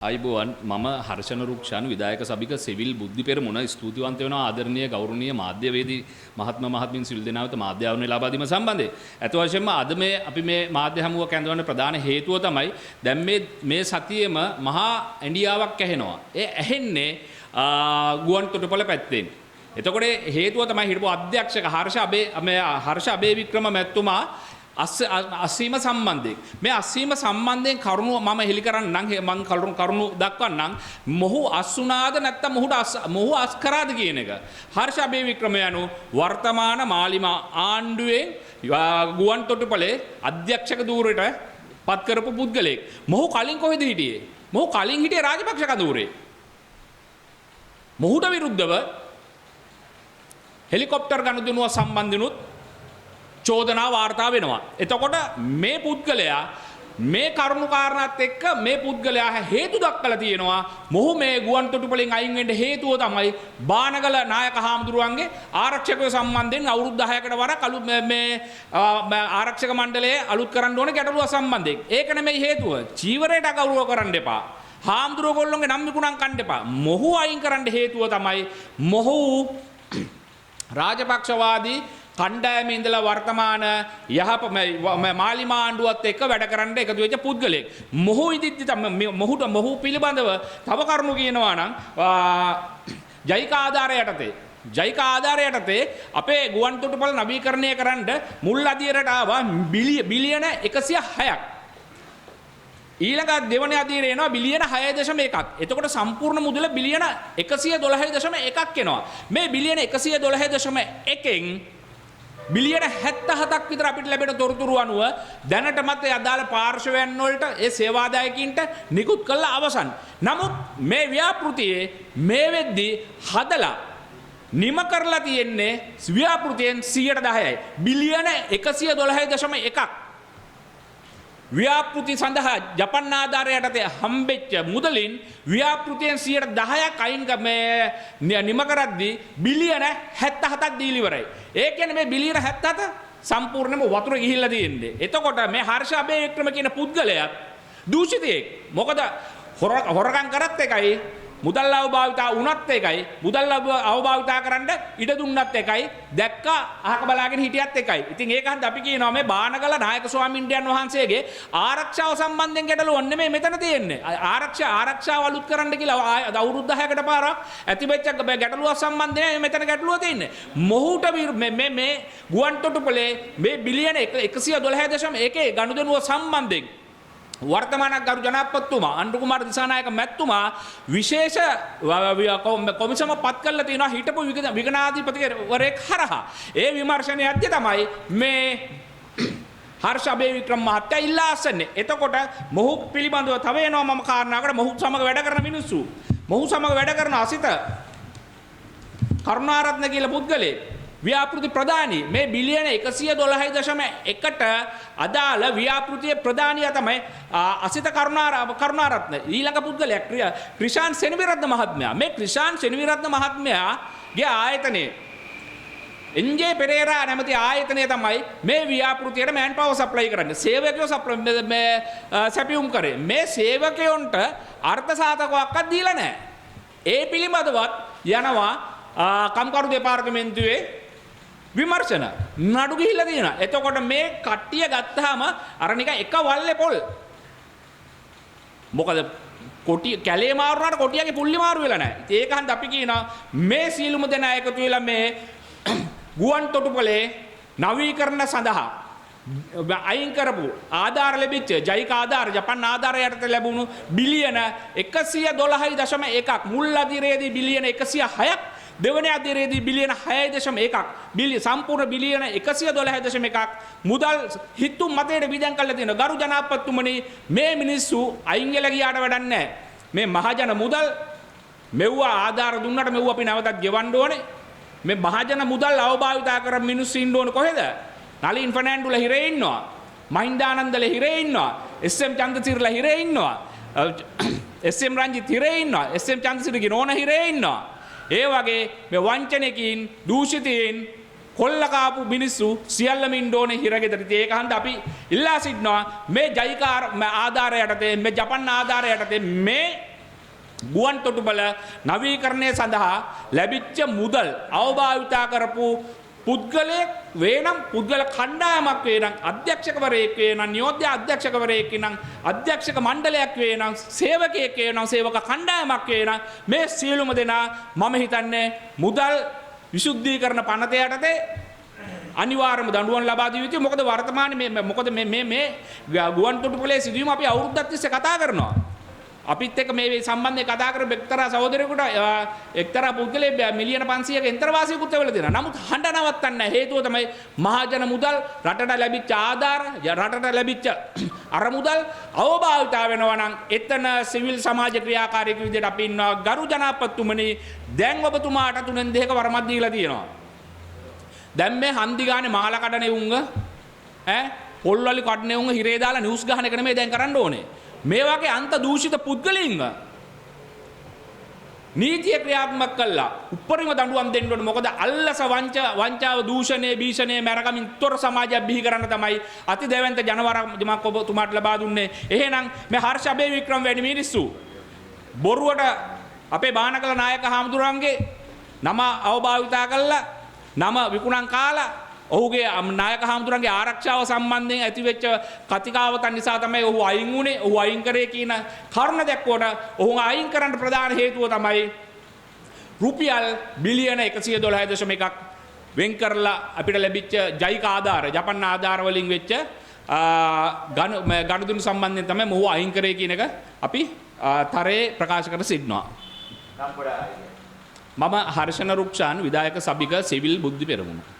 අයිබෝවන් මම හර්ෂණ රුක්ෂාන් විදායක සභික සිවිල් බුද්ධි පෙරමුණ ස්තුතිවන්ත වෙනවා ආදරණීය ගෞරවනීය මාධ්‍යවේදී මහත්ම මහත්මින් සිවිල් දෙනාවත මාධ්‍ය ආවරණය ලබා දීම සම්බන්ධයෙන් අත වශයෙන්ම අද මේ අපි මේ මාධ්‍ය හමුවක් ඇඳවන්න ප්‍රධාන හේතුව තමයි දැන් මේ සතියේම මහා ඇඬියාවක් ඇහෙනවා. ඒ ඇහෙන්නේ ගුවන් තොටුපළ පැත්තෙන්. එතකොට හේතුව තමයි හිටපු අධ්‍යක්ෂක හර්ෂ අබේවික්‍රම මැතිතුමා අසීම සම්බන්ධයෙන් මේ අසීම සම්බන්ධයෙන් කරුණු මම හෙලි කරන්නම් මම කරුණු දක්වන්නම් මොහු අසුනාද නැත්නම් මොහු අස්කරාද කියන එක හර්ෂ අබේවික්‍රම යනු වර්තමාන මාලිමා ආණ්ඩුවේ ගුවන් තොටුපළේ අධ්‍යක්ෂක ධූරයට පත් කරපු පුද්ගලයෙක්. මොහු කලින් කොහෙද හිටියේ? මොහු කලින් හිටියේ රාජපක්ෂ කඳවුරේ. මොහුට විරුද්ධව හෙලිකොප්ටර් ගනුදෙනුව සම්බන්ධිනුත් චෝදනා වාර්තා වෙනවා. එතකොට මේ පුද්ගලයා මේ කරුණු කාරණාත් එක්ක මේ පුද්ගලයා හේතු දක්වලා තියෙනවා. මොහු මේ ගුවන් තොටුපළෙන් අයින් වෙන්න හේතුව තමයි බානගල නායක හාමුදුරුවන්ගේ ආරක්ෂකයෝ සම්බන්ධයෙන් අවුරුදු 10කට වරක් අලුත් මේ ආරක්ෂක මණ්ඩලයේ අලුත් කරන්න ඕන ගැටලුව සම්බන්ධයෙන්. ඒක නෙමෙයි හේතුව. චීවරයට ගෞරව කරන්න එපා. හාමුදුරුවෝ ගොල්ලොන්ගේ නම් විකුණම් කන්න එපා. මොහු අයින් කරන්න හේතුව තමයි මොහු රාජපක්ෂවාදී කණ්ඩායමේ ඉඳලා වර්තමාන මාලිමා ආණ්ඩුවත් එක්ක වැඩ කරන්න එකතු වෙච්ච පුද්ගලයෙක්. මොහු ඉදිද්දි මොහු පිළිබඳව තව කරුණු කියනවා නම් ජයිකා ආධාරය යටතේ අපේ ගුවන් තොටුපළ නවීකරණය කරන්න මුල් අදියරට ආවා බිලියන 106ක්. ඊළඟ දෙවන අදියරේ එනවා බිලියන 6.1ක්. එතකොට සම්පූර්ණ මුදල බිලියන 112.1ක් එනවා. මේ බිලියන 112.1න් බිලියන 77ක් විතර අපිට ලැබෙන තොරතුරු අනුව දැනටමත් ඒ අදාළ පාර්ශවයන් වලට ඒ සේවාදායකින්ට නිකුත් කළා අවසන්. නමුත් මේ ව්‍යාපෘතියේ මේ වෙද්දී හදලා නිම කරලා තියෙන්නේ ව්‍යාපෘතියෙන් 110යි. බිලියන 112.1ක්. ව්‍යාපෘති සඳහා ජපන් ආධාරය යටතේ හම්බෙච්ච මුදලින් ව්‍යාපෘතියෙන් 10%ක් අයින් නිම කරද්දී බිලියන 77ක් දීලා ඉවරයි. ඒ කියන්නේ මේ බිලියන 77 සම්පූර්ණයෙන්ම වතුර ගිහිල්ලා තියෙන්නේ. එතකොට මේ හර්ෂ අබේවික්‍රම කියන පුද්ගලයා දූෂිතයෙක්. මොකද හොරකම් කරත් එකයි මුදල් අවභාවිතා වුණත් එකයි මුදල් අවභාවිතා කරන්න ඉඩ දුන්නත් එකයි දැක්ක අහක බලාගෙන හිටියත් එකයි. ඉතින් ඒක හන්ද අපි කියනවා මේ බානගල නායක ස්වාමීන්ද්‍රයන් වහන්සේගේ ආරක්ෂාව සම්බන්ධයෙන් ගැටලුවක් නෙමෙයි මෙතන තියෙන්නේ. ආරක්ෂාව අලුත් කරන්න කියලා අවුරුදු 10කට පාරක් ඇතිවෙච්ච ගැටලුවක් සම්බන්ධයෙන් මෙතන ගැටලුව තියෙන්නේ. මොහුට මේ ගුවන් තොටුපළේ මේ බිලියන 112.1 ගනුදෙනුව සම්බන්ධයෙන් වර්තමාන ගරු ජනාධිපතිතුමා අනුර කුමාර දිසානායක මැතිතුමා විශේෂ කොමිසම පත් කළා තියෙනවා හිටපු විගණාධිපතිවරයෙක් හරහා. ඒ විමර්ශනයේදී තමයි මේ හර්ෂ අබේවික්‍රම මහත්තයා ඉල්ලා අස්සන්නේ. එතකොට මොහු පිළිබඳව තව එනවා මම කාරණාවකට මොහු සමග වැඩ කරන මිනිස්සු. මොහු සමග වැඩ කරන අසිත කරුණාරත්න කියලා පුද්ගලයෙක් ව්‍යාපෘති ප්‍රධානී මේ බිලියන 112.1ට අදාළ ව්‍යාපෘතියේ ප්‍රධානියා තමයි අසිත කරුණාරත්න. ඊළඟ පුද්ගලයා ක්‍රිෂාන් සෙනවිරත්න මහත්මයා. මේ ක්‍රිෂාන් සෙනවිරත්න මහත්මයාගේ ආයතනයේ එන්ජේ පෙරේරා නැමැති ආයතනය තමයි මේ ව්‍යාපෘතියට මෑන් පවර් සප්ලයි කරන්නේ. සේවකයෝ සැපියුම් කරේ. මේ සේවකයන්ට අර්ථ සාධකයක්වත් දීලා නැහැ. ඒ පිළිබඳවත් යනවා කම්කරු දෙපාර්තමේන්තුවේ විමර්ශන නඩු ගිහිල්ලා තියෙනවා. එතකොට මේ කට්ටිය ගත්තාම අර නිකන් එක වල්ලේ පොල්. මොකද කොටි කැලේ මාරු වුණාට කොටියගේ පුල්ලි මාරු වෙලා නැහැ. ඉතින් ඒක හන්ද අපි කියනවා මේ සීලුම දෙනා එකතු වෙලා මේ ගුවන් තොටුපළේ නවීකරණ සඳහා අයින් කරපු ආධාර ලැබිච්ච ජයික ආධාර ජපන් ආධාරය යටතේ ලැබුණු බිලියන 112.1ක් මුල් අදියරේදී බිලියන 106ක් දෙවන අදියරේදී බිලියන 6.1ක් සම්පූර්ණ බිලියන 112.1ක් මුදල් හිතුම් මතයට විදන් කරලා තියෙනවා. ගරු ජනාධිපතිතුමනි මේ මිනිස්සු අයින් වෙලා ගියාට වැඩක් නැහැ. මේ මහජන මුදල් මෙව්වා ආධාර දුන්නට මෙව්වා අපි නැවතත් ගෙවන්න ඕනේ. මේ මහජන මුදල් අවභාවිතා කරන මිනිස්සු ඉන්න ඕනේ කොහෙද? නලින් ෆර්නෑන්ඩුල හිරේ ඉන්නවා. මහින්දානන්දල හිරේ ඉන්නවා. එස්.එම්. චන්ද්‍රසිරිලා හිරේ ඉන්නවා. එස්.එම්. රංජිත් හිරේ ඉන්නවා. එස්.එම්. චන්ද්‍රසිරිගේ නෝන හිරේ ඉන්නවා. ඒ වගේ මේ වංචනකින් දූෂිතයින් කොල්ල කාපු මිනිස්සු සියල්ලම ඉන්න ඕනේ හිරගෙදර. ඉතින් ඒක හන්ද අපි ඉල්ලා සිටිනවා මේ ජයිකා ආධාරය යටතේ මේ ජපන් ආධාරය යටතේ මේ ගුවන් තොටුපළ නවීකරණය සඳහා ලැබිච්ච මුදල් අවභාවිතා කරපු පුද්ගලයෙක් වේනම් පුද්ගල කණ්ඩායමක් වේනම් අධ්‍යක්ෂකවරයෙක් වේනම් නියෝජ්‍ය අධ්‍යක්ෂකවරයෙක් වේනම් අධ්‍යක්ෂක මණ්ඩලයක් වේනම් සේවකයෙක් වේනම් සේවක කණ්ඩායමක් වේනම් මේ සියලුම දෙනා මම හිතන්නේ මුදල් විසුද්ධීකරණ පනත යටතේ අනිවාර්යම දඬුවම් ලබා දිය යුතුයි. මොකද වර්තමානයේ මේ ගුවන් තොටුපළේ සිදුවීම අපි අවුරුද්දක් තිස්සේ කතා කරනවා. අපිත් එක්ක මේ සම්බන්ධයෙන් කතා කරපු එක්තරා සහෝදරයෙකුට එක්තරා පුද්ගලයෙක් මිලියන 500ක එන්තරවාසියකුත් එවලා දෙනවා. නමුත් හඬ නවත්තන්න නැහැ. හේතුව තමයි මහජන මුදල් රටට ලැබිච්ච ආධාර රටට ලැබිච්ච අර මුදල් අවභාවිතා වෙනවා නම් එතන සිවිල් සමාජ ක්‍රියාකාරීක විදිහට අපි ඉන්නවා. ගරු ජනාධිපතිතුමනි දැන් ඔබතුමාට 3 දෙක වරමක් දීලා තියෙනවා. දැන් මේ හන්දි ගානේ මාල කඩනේ උංග පොල්වලි කඩනේ උංග හිරේ දාලා නිවුස් ගහන එක නෙමෙයි දැන් කරන්න ඕනේ. මේ වගේ අන්ත දූෂිත පුද්ගලයින්ව නීතිය ක්‍රියාත්මක කළා උපරිම දඬුවම් දෙන්න ඕනේ. මොකද අල්ලස වංචාව දූෂණය භීෂණය මරගමින් තොර සමාජයක් බිහි කරන්න තමයි අති දෙවන්ත ජනවරමක් ඔබතුමාට ලබා දුන්නේ. එහෙනම් මේ හර්ෂ අබේවික්‍රම වැනි මිනිස්සු බොරුවට අපේ බානකල නායක හාමුදුරන්ගේ නම අවභාවිතා කළා නම විකුණන් කාලා ඔහුගේ නායක හාමුදුරන්ගේ ආරක්ෂාව සම්බන්ධයෙන් ඇතිවෙච්ච කතිකාවතන් නිසා තමයි ඔහු අයින් වුණේ. ඔහු අයින් කරේ කියන කරුණ දැක්කොට ඔහු අයින් කරන්න ප්‍රධාන හේතුව තමයි රුපියල් බිලියන 112.1ක් වෙන් කරලා අපිට ලැබිච්ච ජෛක ආධාර ජපන් ආධාර වලින් වෙච්ච ගනුදෙනු සම්බන්ධයෙන් තමයි ඔහු අයින් කරේ කියන එක අපි තරයේ ප්‍රකාශ කර සිටිනවා. මම හර්ෂණ රුක්ෂාන් විධායක සභික සිවිල් බුද්ධි පෙරමුණ.